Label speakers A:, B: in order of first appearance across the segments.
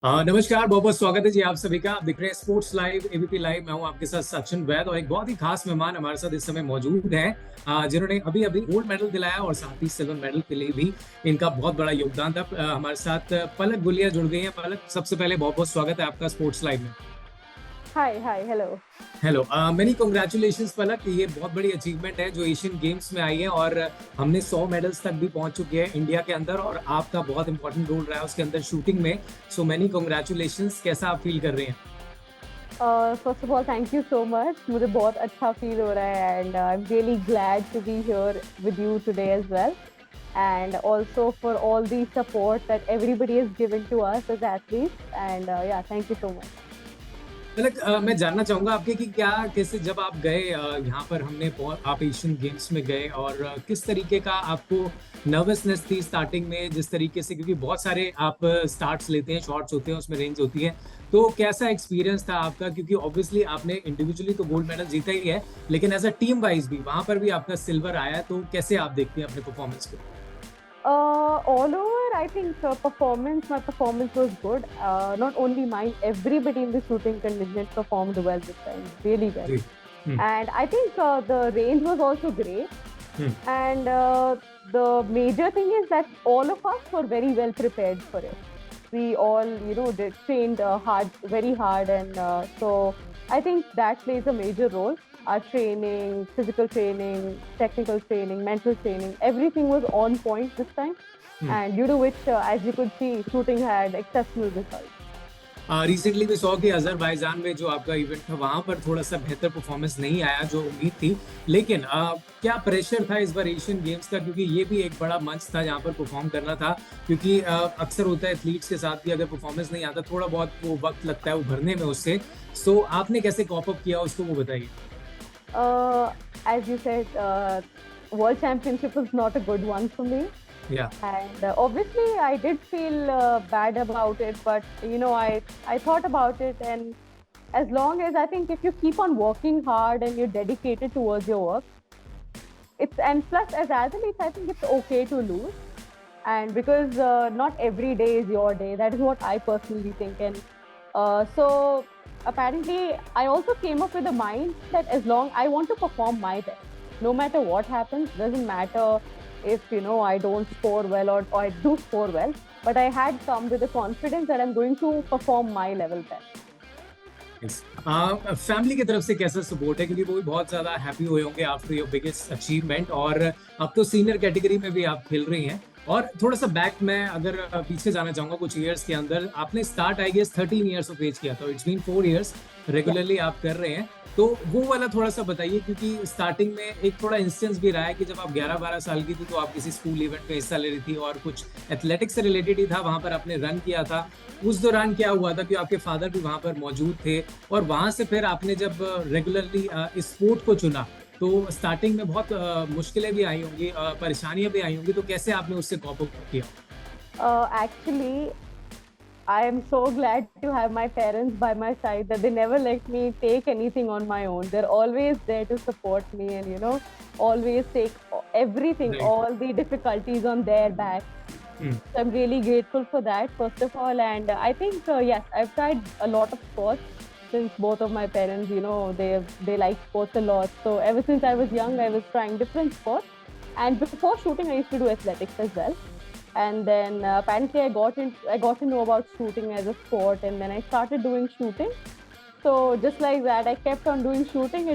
A: नमस्कार, बहुत बहुत स्वागत है जी आप सभी का। आप दिख रहे हैं स्पोर्ट्स लाइव, एबीपी लाइव। मैं हूं आपके साथ सचिन वैद और एक बहुत ही खास मेहमान हमारे साथ इस समय मौजूद हैं, जिन्होंने अभी अभी गोल्ड मेडल दिलाया और साथ ही सिल्वर मेडल के लिए भी इनका बहुत बड़ा योगदान था। हमारे साथ पलक गुलिया जुड़ गई हैं। पलक, सबसे पहले बहुत बहुत स्वागत है आपका स्पोर्ट्स लाइव में।
B: Hi, hello.
A: Hello, many congratulations Palak. ये बहुत बड़ी अचीवमेंट है जो एशियन गेम्स में आई है और हमने 100 मेडल्स तक भी पहुंच चुके हैं इंडिया के अंदर, और आपका बहुत इंपॉर्टेंट रोल रहा है उसके अंदर शूटिंग में। So many congratulations. कैसा आप फील कर रहे हैं?
B: First of all, thank you so much. मुझे बहुत अच्छा feel हो रहा है and I'm really glad to be here with you today as well. And also for all the support that everybody has given to us as athletes. And yeah, thank you so much.
A: मतलब मैं जानना चाहूंगा आपके कि क्या कैसे जब आप गए यहाँ पर आप एशियन गेम्स में गए, और किस तरीके का आपको नर्वसनेस थी स्टार्टिंग में, जिस तरीके से, क्योंकि बहुत सारे आप स्टार्ट्स लेते हैं, शॉट्स होते हैं, उसमें रेंज होती है। तो कैसा एक्सपीरियंस था आपका, क्योंकि ऑब्वियसली आपने इंडिविजुअली तो गोल्ड मेडल जीता ही है, लेकिन एज अ टीम वाइज भी वहां पर भी आपका सिल्वर आया, तो कैसे आप देखते हैं अपने परफॉर्मेंस को?
B: All over, I think my performance was good. Not only mine, everybody in the shooting contingent performed well this time, really well.
A: जी। Hmm.
B: And I think the range was also great.
A: Hmm.
B: And the major thing is that all of us were very well prepared for it. We all, trained hard, very hard, and so I think that plays a major role. Our training, physical training, technical training, mental training, everything was on point this time,
A: hmm.
B: and due to which, as you could see, shooting had exceptional results.
A: Recently भी सौ कि Azerbaijan में जो आपका event था वहां पर थोड़ा सा बेहतर परफॉर्मेंस नहीं आया जो उम्मीद थी, लेकिन क्या प्रेशर था इस बार एशियन गेम्स का, क्योंकि ये भी एक बड़ा मंच था जहां पर परफॉर्म करना था, क्योंकि अक्सर होता है एथलीट्स के साथ भी, अगर परफॉर्मेंस नहीं आता थोड़ा बहुत वो वक्त लगता है उभरने में उससे। सो आपने कैसे कॉप अप किया उसको, वो बताइए।
B: As you said, World Championship was not a good one for me.
A: या।
B: And obviously, I did feel bad about it, but I thought about it, and as long as I think if you keep on working hard and you're dedicated towards your work, and plus as athletes, I think it's okay to lose, and because not every day is your day. That is what I personally think, and so apparently, I also came up with a mind that as long I want to perform my best, no matter what happens, doesn't matter if I don't score well or I do score well, but I had come with the confidence that I'm going to perform my level best.
A: Family की तरफ से कैसा support है, क्योंकि वो भी बहुत ज्यादा हैप्पी हुए होंगे आफ्टर योर बिगेस्ट अचीवमेंट, और अब तो सीनियर कैटेगरी में भी आप खेल रही हैं। और थोड़ा सा बैक में अगर पीछे जाना चाहूंगा कुछ इयर्स के अंदर, आपने start I guess 13 years of age किया था, इट्स बीन 4 इयर्स रेगुलरली आप कर रहे हैं। तो वो वाला थोड़ा सा बताइए, क्योंकि स्टार्टिंग में एक थोड़ा इंस्टेंस भी रहा है कि जब आप 11-12 साल की थी तो आप किसी स्कूल इवेंट में हिस्सा ले रही थी और कुछ एथलेटिक्स से रिलेटेड ही था, वहां पर आपने रन किया था। उस दौरान क्या हुआ था कि आपके फादर भी वहां पर मौजूद थे, और वहां से फिर आपने जब रेगुलरली इस स्पोर्ट को चुना तो स्टार्टिंग में बहुत मुश्किलें भी आई होंगी, परेशानियां भी आई होंगी, तो कैसे आपने उससे कॉप अप किया?
B: Actually, I am so glad to have my parents by my side that they never let me take anything on my own. They're always there to support me and, always take everything,
A: Right.
B: all the difficulties on their back.
A: Hmm.
B: So I'm really grateful for that, first of all. And I think, yes, I've tried a lot of sports since both of my parents, they like sports a lot. So ever since I was young, I was trying different sports. And before shooting, I used to do athletics as well. And then apparently I got to know about shooting as a sport, and then I started doing shooting. So just like that, I kept on doing shooting.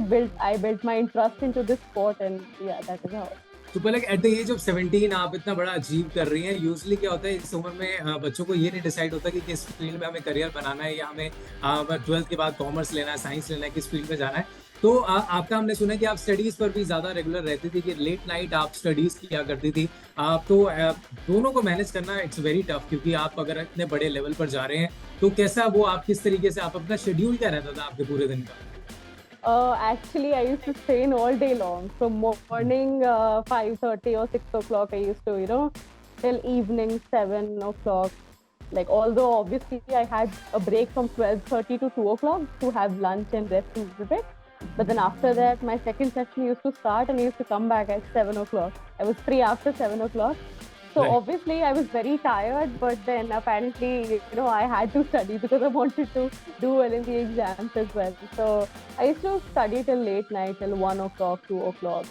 B: I built my interest into this sport, and yeah, that is how.
A: तो पहले at the age of 17 आप इतना बड़ा achieve कर रही हैं। Usually क्या होता है इस उम्र में, बच्चों को ये नहीं डिसाइड होता कि किस फील्ड में हमें करियर बनाना है, या हमें 12th के बाद कॉमर्स लेना है, साइंस लेना है, किस फील्ड में जाना है। तो आपका हमने सुना कि आप स्टडीज पर भी ज्यादा रेगुलर रहती थी, कि लेट नाइट आप स्टडीज किया करती थी। तो दोनों को मैनेज करना इट्स वेरी टफ, क्योंकि आप अगर इतने बड़े लेवल पर जा रहे हैं तो कैसा वो आप किस तरीके से, आप अपना शेड्यूल क्या रहता था आपके पूरे दिन का?
B: Actually, I used to train all day long. From morning 5:30 or 6 o'clock, I used to, till evening 7 o'clock. Like, although obviously I had a break from 12:30 to 2 o'clock to have lunch and rest a little bit. But then after that, my second session used to start and I used to come back at 7 o'clock. I was free after 7 o'clock. So
A: Right.
B: obviously I was very tired, but then apparently, I had to study because I wanted to do well in the exams as well. So I used to study till late night, till 1 o'clock, 2 o'clock.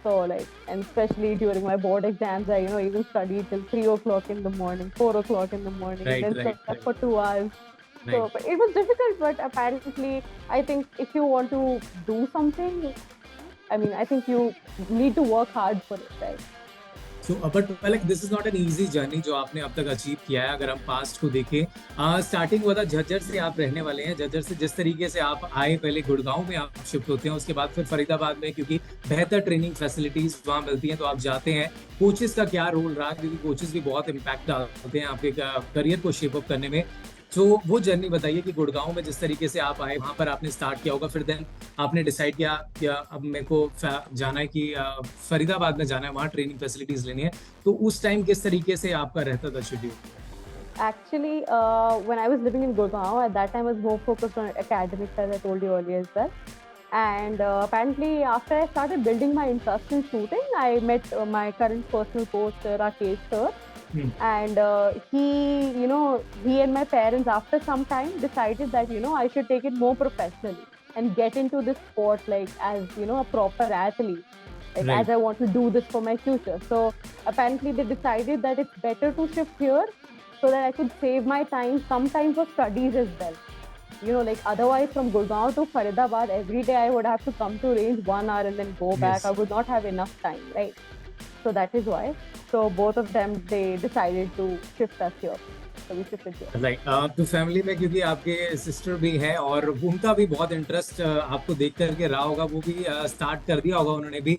B: So like, and especially during my board exams, I, even studied till 3 o'clock in the morning, 4 o'clock in the morning, and
A: Right.
B: then
A: Right.
B: slept
A: Right.
B: for 2 hours.
A: Right.
B: So but it was difficult, but apparently, I think if you want to do something, I mean, I think you need to work hard for it, right?
A: So but like this is not an easy journey जो आपने अब तक achieve किया है। अगर हम past को देखें, स्टार्टिंग हुआ था झज्जर से, आप रहने वाले हैं झज्जर से। जिस तरीके से आप आए, पहले गुड़गांव में आप शिफ्ट होते हैं, उसके बाद फिर फरीदाबाद में, क्योंकि बेहतर ट्रेनिंग फैसिलिटीज वहाँ मिलती हैं तो आप जाते हैं। कोचेस का क्या रोल रहा, क्योंकि कोचेस भी बहुत इम्पैक्ट डालते हैं आपके करियर को शेप अप करने में। तो वो जर्नी बताइए कि गुड़गांव में जिस तरीके से आप आए, वहां पर आपने स्टार्ट किया होगा, फिर देन आपने डिसाइड किया कि अब मेरे को जाना है कि फरीदाबाद में जाना है, वहाँ ट्रेनिंग फैसिलिटीज लेनी है। तो उस टाइम किस तरीके से आपका रहता था schedule?
B: Actually, when I was living in Gurgaon, at that time I was more focused on academics, as I told you earlier as well. And apparently, after I started building my interest in shooting, I met my current personal coach, Rakesh sir. And he and my parents, after some time, decided that, I should take it more professionally and get into this sport, like, as, a proper athlete. Like,
A: Right.
B: as I want to do this for my future. So apparently they decided that it's better to shift here so that I could save my time, sometimes for studies as well. Like, otherwise from Gurgaon to Faridabad, every day I would have to come to range 1 hour and then go back.
A: Yes.
B: I would not have enough time, right? So that is why. So both of them, they decided to shift us here. So we shifted here.
A: Right. तो family में क्योंकि आपके sister भी हैं और उनका भी बहुत इंटरेस्ट आपको देख करके रहा होगा, वो भी स्टार्ट कर दिया होगा उन्होंने भी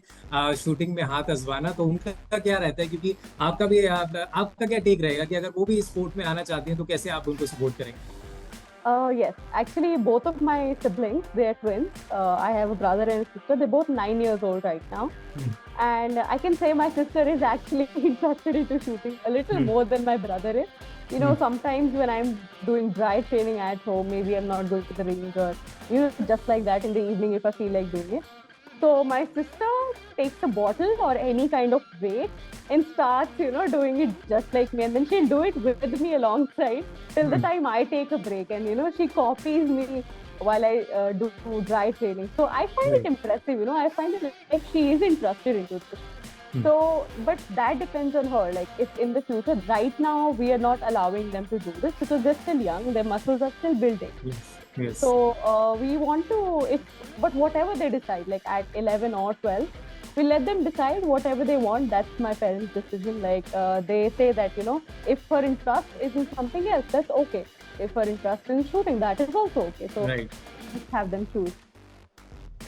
A: शूटिंग में हाथ आजमाना। तो उनका क्या रहता है, क्योंकि आपका भी आपका क्या टेक रहेगा कि अगर वो भी स्पोर्ट में आना चाहती हैं तो कैसे आप उनको सपोर्ट करेंगे?
B: Yes, actually, both of my siblings, they are twins. I have a brother and a sister. They're both 9 years old right now. And I can say my sister is actually interested into shooting a little more than my brother is. Sometimes when I'm doing dry training at home, maybe I'm not going to the range or, just like that in the evening if I feel like doing it. So my sister takes a bottle or any kind of weight and starts, doing it just like me. And then she'll do it with me alongside till the time I take a break. And, she copies me while I do dry training. So I find it impressive, I find it like she is interested into this. So, but that depends on her. Like, if in the future, right now, we are not allowing them to do this because they're still young, their muscles are still building.
A: Yes.
B: So, we want to, but whatever they decide, like at 11 or 12, we let them decide whatever they want. That's my parents' decision. Like, they say that, if her interest is in something else, that's okay. If her interest is in shooting, that is also okay. So, just have them choose.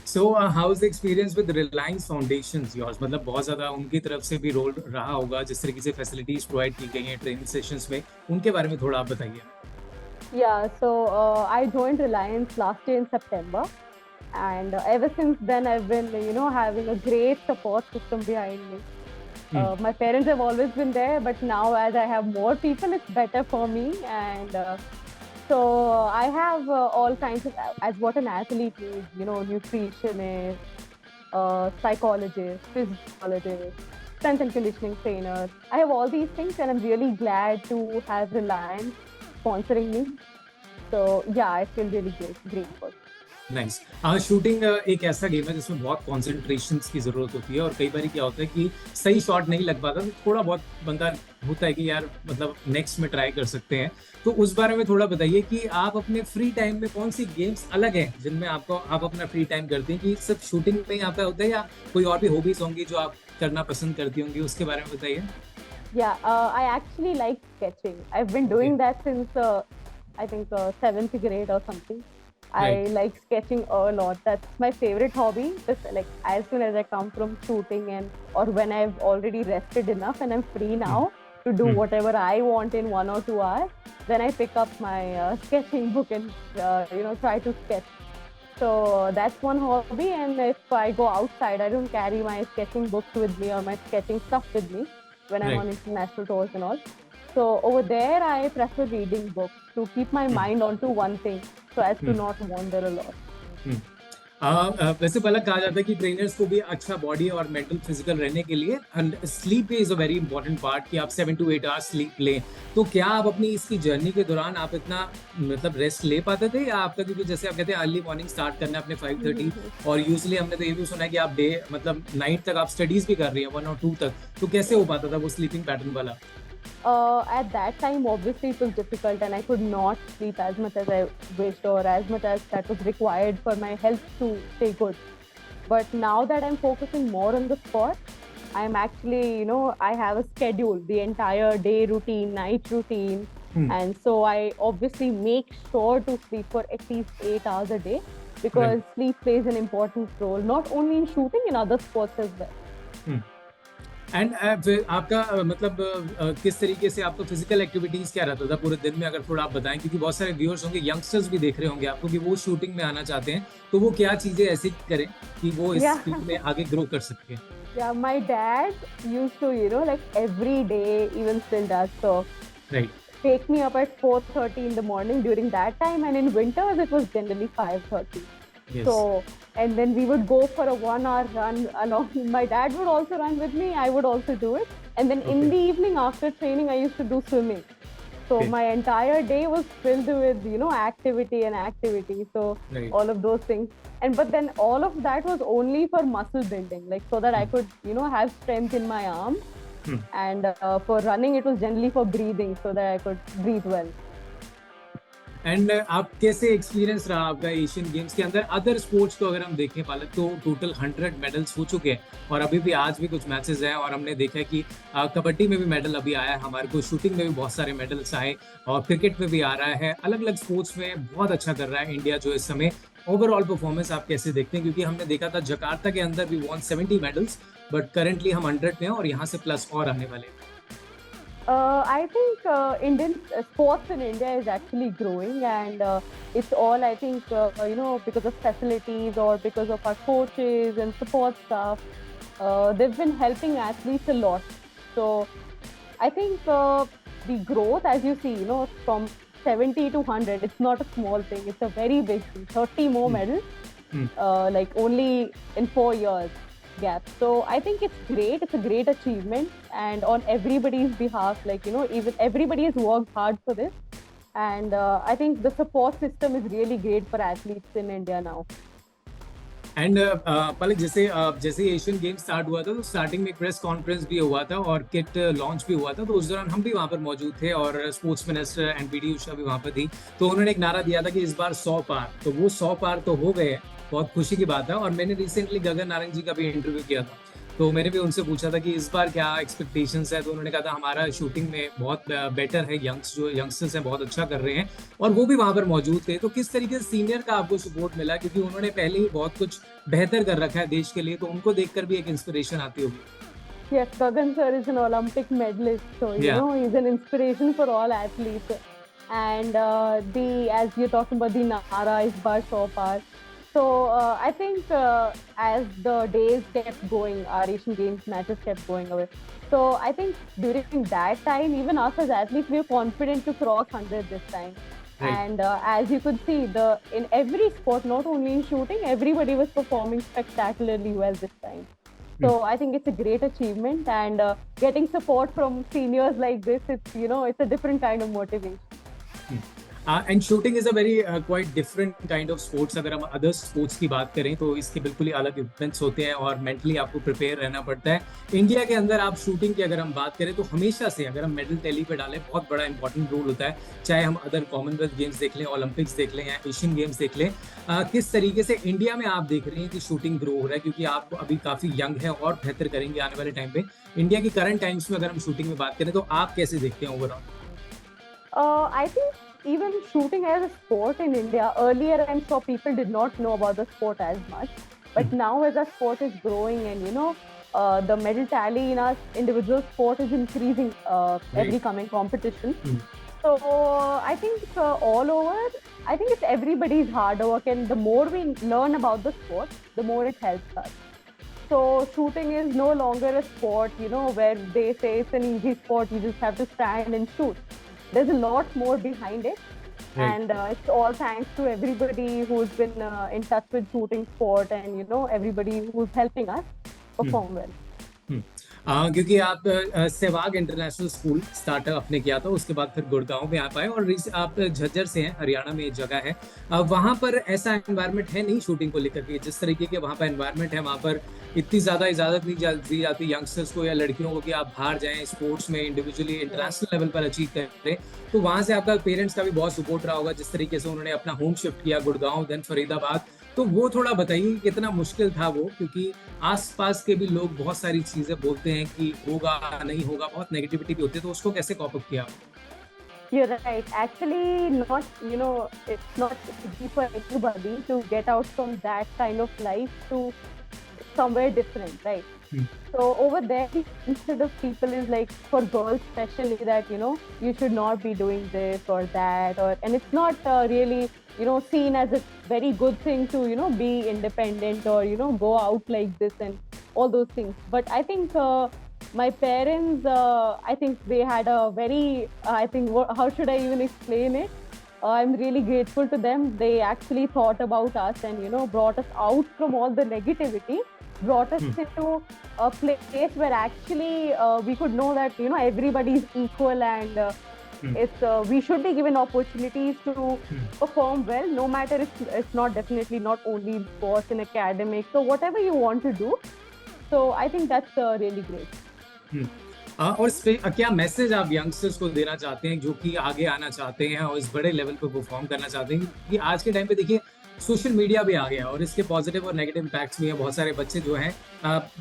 A: So how is the experience with Reliance foundation yours? मतलब बहुत ज्यादा उनकी तरफ से भी role रहा होगा, जिस तरीके से फैसिलिटीज प्रोवाइड की गई हैं ट्रेनिंग सेशंस में, उनके बारे में थोड़ा आप बताइए।
B: Yeah, so I joined Reliance last year in September, and ever since then I've been, having a great support system behind me. My parents have always been there, but now as I have more people, it's better for me. And so I have all kinds of, as what an athlete needs, nutritionist, psychologist, physiologist, strength and conditioning trainer. I have all these things, and I'm really glad to have Reliance sponsoring me. So yeah, I feel really grateful.
A: Nice. Shooting एक ऐसा game है जिसमें बहुत concentration की जरूरत होती है, और कई बार क्या होता है कि सही शॉट नहीं लग पाता, तो थोड़ा बहुत बंदा होता है कि यार मतलब नेक्स्ट में ट्राई कर सकते हैं। तो उस बारे में थोड़ा बताइए कि आप अपने फ्री टाइम में कौन सी गेम्स अलग हैं जिनमें आप अपना फ्री टाइम करते हैं, कि सिर्फ शूटिंग में ही आपका होता है या कोई और भी हॉबीज होंगी जो आप करना पसंद करती होंगी, उसके बारे में बताइए।
B: Yeah, I actually like sketching. I've been doing that since I think 7th grade or something. I like sketching a lot. That's my favorite hobby. Just like as soon as I come from shooting or when I've already rested enough and I'm free now to do whatever I want in 1 or 2 hours, then I pick up my sketching book and try to sketch. So that's one hobby. And if I go outside, I don't carry my sketching books with me or my sketching stuff with me when I'm on international tours and all. So over there, I prefer reading books to keep my mind onto one thing, so as to not wander a lot.
A: वैसे पलक कहा जाता है कि trainers को भी अच्छा body और mental physical रहने के लिए sleep is a very important part कि आप 7 to 8 आवर्स स्लीप लें। तो क्या आप अपनी इसकी जर्नी के दौरान आप इतना मतलब रेस्ट ले पाते थे, या आपका, क्योंकि जैसे आप कहते हैं अर्ली मॉर्निंग स्टार्ट करना है अपने 5:30, और यूजली हमने तो ये भी सुना है कि आप डे मतलब नाइट तक आप स्टडीज भी कर रही हैं 1 और 2 तक, तो कैसे हो पाता था वो स्लीपिंग पैटर्न वाला?
B: At that time, obviously, it was difficult, and I could not sleep as much as I wished or as much as that was required for my health to stay good. But now that I'm focusing more on the sport, I'm actually, I have a schedule, the entire day routine, night routine.
A: Hmm.
B: And so I obviously make sure to sleep for at least 8 hours a day
A: Right.
B: because sleep plays an important role, not only in shooting, in other sports as well.
A: Hmm. And फिर आपका मतलब किस तरीके से आपका physical activities क्या रहता था पूरे दिन में, अगर थोड़ा आप बताएं, क्योंकि बहुत सारे व्यूअर्स होंगे, यंगस्टर्स भी देख रहे होंगे आपको कि वो शूटिंग में आना चाहते हैं, तो वो क्या चीजें ऐसी करें कि वो इस
B: Yeah.
A: फील्ड में आगे ग्रो कर सके?
B: Yeah, my dad used to, like every day, even still does so,
A: right.
B: take me up at 4:30 in the morning during that time, and in winters it was generally 5:30.
A: Yes.
B: So, and then we would go for a 1 hour run along. My dad would also run with me. I would also do it. And then in
A: Okay.
B: the evening after training, I used to do swimming. So
A: Okay.
B: my entire day was filled with, activity and activity. So
A: Right.
B: all of those things. But then all of that was only for muscle building, like so that I could, have strength in my arms.
A: Hmm.
B: And for running, it was generally for breathing, so that I could breathe well.
A: And आप कैसे experience रहा आपका Asian games के अंदर? Other sports को अगर हम देखें पालक, तो टोटल 100 मेडल्स हो चुके हैं, और अभी भी आज भी कुछ मैचेस हैं, और हमने देखा है कि कबड्डी में भी मेडल अभी आया है हमारे को, शूटिंग में भी बहुत सारे मेडल्स आए, और क्रिकेट में भी आ रहा है, अलग अलग स्पोर्ट्स में बहुत अच्छा कर रहा है इंडिया जो इस समय। ओवरऑल परफॉर्मेंस आप कैसे देखते हैं, क्योंकि हमने देखा था जकार्ता के अंदर भी वॉन 70 मेडल्स, बट करेंटली हम 100 में हैं और यहाँ से प्लस और आने वाले हैं।
B: I think Indian sports in India is actually growing, and it's all, I think, because of facilities or because of our coaches and support staff. They've been helping athletes a lot. So I think the growth, as you see, from 70 to 100, it's not a small thing. It's a very big thing. 30 more medals, like only in 4 years gap. So I think it's great. It's a great achievement, and on everybody's behalf, like, even everybody has worked hard for this. And I think the support system is really great for athletes in India now.
A: And Palak, जैसे जैसे Asian game start हुआ था, तो starting में press conference भी हुआ था और किट लॉन्च भी हुआ था, तो उस दौरान हम भी वहाँ पर मौजूद थे, और sports minister and PT Usha भी वहाँ पर थी। तो उन्होंने एक नारा दिया था कि इस बार 100 पार, तो वो 100 पार तो हो गए, बहुत खुशी की बात है। और मैंने रिसेंटली गगन नारंग जी का भी इंटरव्यू किया था, तो मैंने भी उनसे पूछा था कि इस बार क्या एक्सपेक्टेशंस है, तो उन्होंने कहा था हमारा शूटिंग में बहुत बेटर है, यंगस्टर्स हैं बहुत अच्छा कर रहे हैं, और वो भी वहां पर मौजूद थे। तो किस तरीके से सीनियर का आपको सपोर्ट मिला, क्योंकि उन्होंने पहले ही बहुत कुछ बेहतर कर रखा है देश के लिए, तो उनको देखकर भी एक इंस्पिरेशन आती होगी?
B: Yes, Gagan sir is an Olympic medalist, so he's an inspiration for all athletes. And as you're talking about the Nara is bar so far. So I think as the days kept going, our Asian Games matches kept going away. So I think during that time, even us as athletes, we were confident to cross 100 this time.
A: Right.
B: And as you could see, in every sport, not only in shooting, everybody was performing spectacularly well this time. So I think it's a great achievement, and getting support from seniors like this, it's a different kind of motivation.
A: And shooting is a very quite different kind of sports. अगर हम other sports की बात करें तो इसके बिल्कुल ही अलग equipments होते हैं, और मेंटली आपको प्रिपेयर रहना पड़ता है। इंडिया के अंदर आप शूटिंग की अगर हम बात करें तो हमेशा से, अगर हम मेडल टैली पे डालें, बहुत बड़ा इंपॉर्टेंट रोल होता है, चाहे हम अदर कॉमनवेल्थ गेम्स देख लें, ओलंपिक्स देख लें, या एशियन गेम्स देख लें। किस तरीके से इंडिया में आप देख रहे हैं कि शूटिंग ग्रो हो रहा है, क्योंकि आप अभी काफी यंग है और बेहतर करेंगे आने वाले टाइम पे। इंडिया की करंट टाइम्स में अगर हम शूटिंग में बात करें तो आप कैसे देखते हैं overall?
B: I think even shooting as a sport in India, earlier I'm sure people did not know about the sport as much, but now as our sport is growing, and the medal tally in our individual sport is increasing every coming competition. So I think all over, I think it's everybody's hard work, and the more we learn about the sport, the more it helps us. So shooting is no longer a sport, where they say it's an easy sport, you just have to stand and shoot. There's a lot more behind it,
A: right.
B: And it's all thanks to everybody who's been in touch with shooting sport, and everybody who's helping us perform well.
A: हम्म। क्योंकि आप Sehwag international school startup आपने किया था, उसके बाद फिर गुड़गांव में आप आए और आप झज्जर से हैं, हरियाणा में एक जगह है। वहां पर ऐसा एनवायरनमेंट है नहीं शूटिंग को लेकर के, जिस तरीके के वहां पर एनवायरनमेंट है, वहां पर इतनी ज्यादा इजाजत नहीं दी जाती यंगस्टर्स को या लड़कियों को कि आप बाहर जाएं स्पोर्ट्स में इंडिविजुअली
B: Yeah.
A: इंटरनेशनल लेवल पर अचीव करें। तो वहां से आपका पेरेंट्स का भी बहुत सपोर्ट रहा होगा, जिस तरीके से उन्होंने अपना होम शिफ्ट किया गुड़गांव देन फरीदाबाद। तो वो थोड़ा बताइए कि कितना मुश्किल था वो, क्योंकि आसपास के भी लोग बहुत सारी चीजें बोलते हैं कि होगा नहीं होगा, बहुत नेगेटिविटी भी होती है, तो उसको कैसे कॉप अप किया?
B: You're right. Actually, not, it's not easy for anybody to get out from that kind of life to somewhere different, right?
A: Hmm.
B: So over there, the instead of people is like for girls especially that you should not be doing this or that, and it's not really seen as a very good thing to be independent or go out like this and all those things. But I think my parents, I think they had a very, I think, how should I even explain it? I'm really grateful to them. They actually thought about us and brought us out from all the negativity, brought us into a place where actually we could know that everybody is equal, and it's we should be given opportunities to perform well, no matter it's not definitely not only in sports and academics, so whatever you want to do. So I think that's really great.
A: और क्या message आप youngsters को देना चाहते हैं जो कि आगे आना चाहते हैं और इस बड़े लेवल पे परफॉर्म करना चाहते हैं? क्योंकि आज के टाइम पे देखिए सोशल मीडिया भी आ गया और इसके पॉजिटिव और नेगेटिव इम्पैक्ट्स भी हैं। बहुत सारे बच्चे जो हैं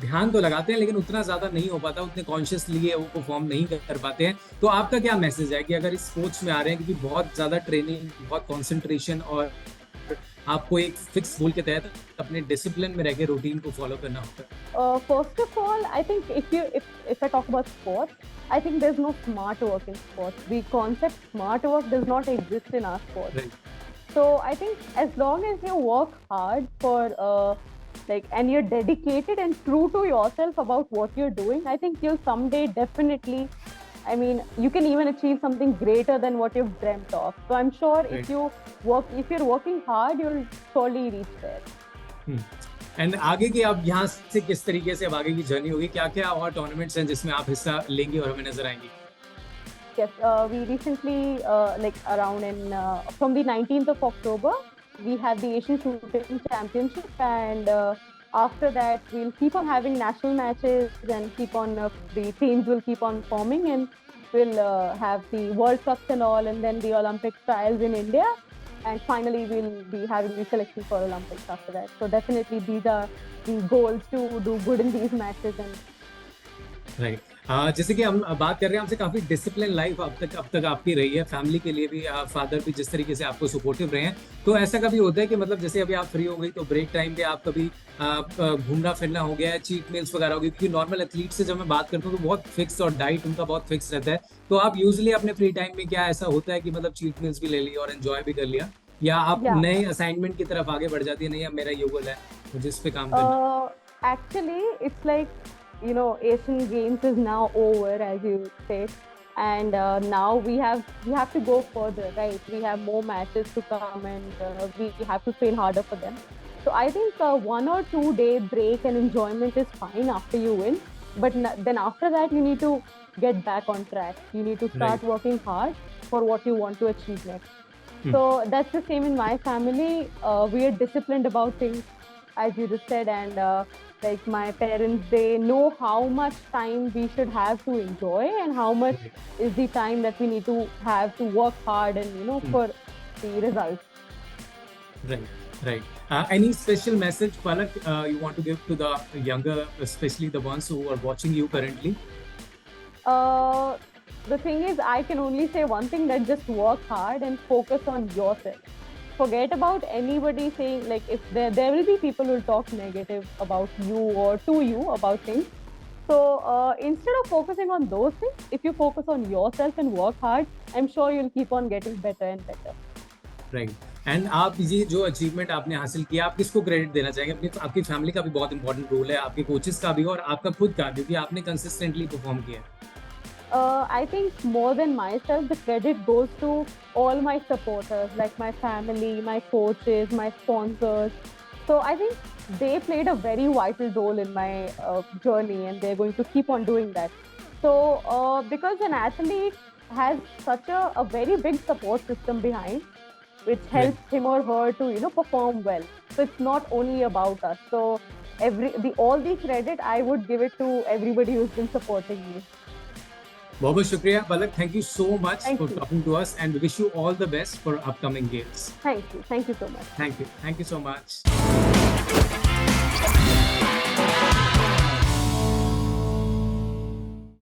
A: ध्यान तो लगाते हैं लेकिन उतना ज्यादा नहीं हो पाता, उतने कॉन्शियसली वो परफॉर्म नहीं कर पाते हैं। तो आपका क्या मैसेज है कि अगर इस स्पोर्ट्स में आ रहे हैं, क्योंकि बहुत ज्यादा ट्रेनिंग, बहुत कॉन्सेंट्रेशन और आपको एक फिक्स गोल के तहत अपने डिसिप्लिन में रह के रूटीन को फॉलो करना होता है?
B: First of all, I think if I talk about sports, I think there's no smart work in sports. The concept smart work does not exist in our sports.
A: Right.
B: So I think as long as you work hard for and you're dedicated and true to yourself about what you're doing, I think you'll someday definitely, I mean, you can even achieve something greater than what you've dreamt of. So I'm sure
A: Right.
B: if you're working hard, you'll surely reach there.
A: And आगे की आप यहाँ से किस तरीके से अब आगे की जर्नी होगी? क्या क्या और टूर्नामेंट्स हैं जिसमें आप हिस्सा लेंगे और हमें नजर आएंगी?
B: Yes, we recently, from the 19th of October, we have the Asian Shooting Championship, and after that, we'll keep on having national matches and keep on, the teams will keep on forming, and we'll have the World Cups and all, and then the Olympic trials in India, and finally, we'll be having the selection for Olympics after that. So definitely, these are the goals to do good in these matches. And
A: right. जैसे कि हम बात कर रहे हैं, हमसे काफी discipline life अब तक आपकी रही है, फैमिली के लिए भी, फादर भी जिस तरीके से आपको सपोर्टिव रहे हैं। तो ऐसा कभी होता है कि मतलब जैसे अभी आप फ्री हो गई तो ब्रेक टाइम पे आप कभी घूमना फिरना हो गया है, चीट मील्स वगैरह हो गई? क्योंकि नॉर्मल एथलीट से जब मैं बात करता हूँ तो बहुत फिक्स और डाइट उनका बहुत फिक्स रहता है। तो आप यूजुअली अपने फ्री टाइम में क्या ऐसा होता है कि मतलब चीट मील्स भी ले लिया और एंजॉय भी कर लिया, या आप
B: yeah,
A: नए असाइनमेंट की तरफ आगे बढ़ जाती है, नहीं अब मेरा ये गोल है मुझे इस पे काम करना?
B: actually, it's like Asian Games is now over, as you said, and now we have to go further, right? We have more matches to come, and we have to train harder for them. So I think 1 or 2 day break and enjoyment is fine after you win, but then after that you need to get back on track. You need to start
A: Right.
B: working hard for what you want to achieve next.
A: Hmm.
B: So that's the same in my family. We are disciplined about things, as you just said, and like my parents, they know how much time we should have to enjoy and how much is the time that we need to have to work hard and for the results.
A: Right, right. Any special message, Palak, you want to give to the younger, especially the ones who are watching you currently?
B: The thing is, I can only say one thing, that just work hard and focus on yourself. Forget about anybody saying, like, if there will be people who will talk negative about you or to you about things. So instead of focusing on those things, if you focus on yourself and work hard, I'm sure you'll keep on getting better and better.
A: Right. And आप ये जो achievement आपने हासिल किया, आप किसको credit देना चाहेंगे? आपकी फैमिली का भी बहुत इंपॉर्टेंट रोल है, आपके कोचेस का भी और आपका खुद का, क्योंकि आपने कंसिस्टेंटली परफॉर्म किया है।
B: I think more than myself, the credit goes to all my supporters, like my family, my coaches, my sponsors. So I think they played a very vital role in my journey, and they're going to keep on doing that. So because an athlete has such a very big support system behind, which
A: Right.
B: helps him or her to perform well. So it's not only about us. So all the credit I would give it to everybody who's been supporting me.
A: बहुत बहुत शुक्रिया Palak, thank you so much
B: Thank
A: for
B: you.
A: Talking to us and wish you all the best for upcoming games.
B: Thank you. Thank you so much.
A: Thank you so much.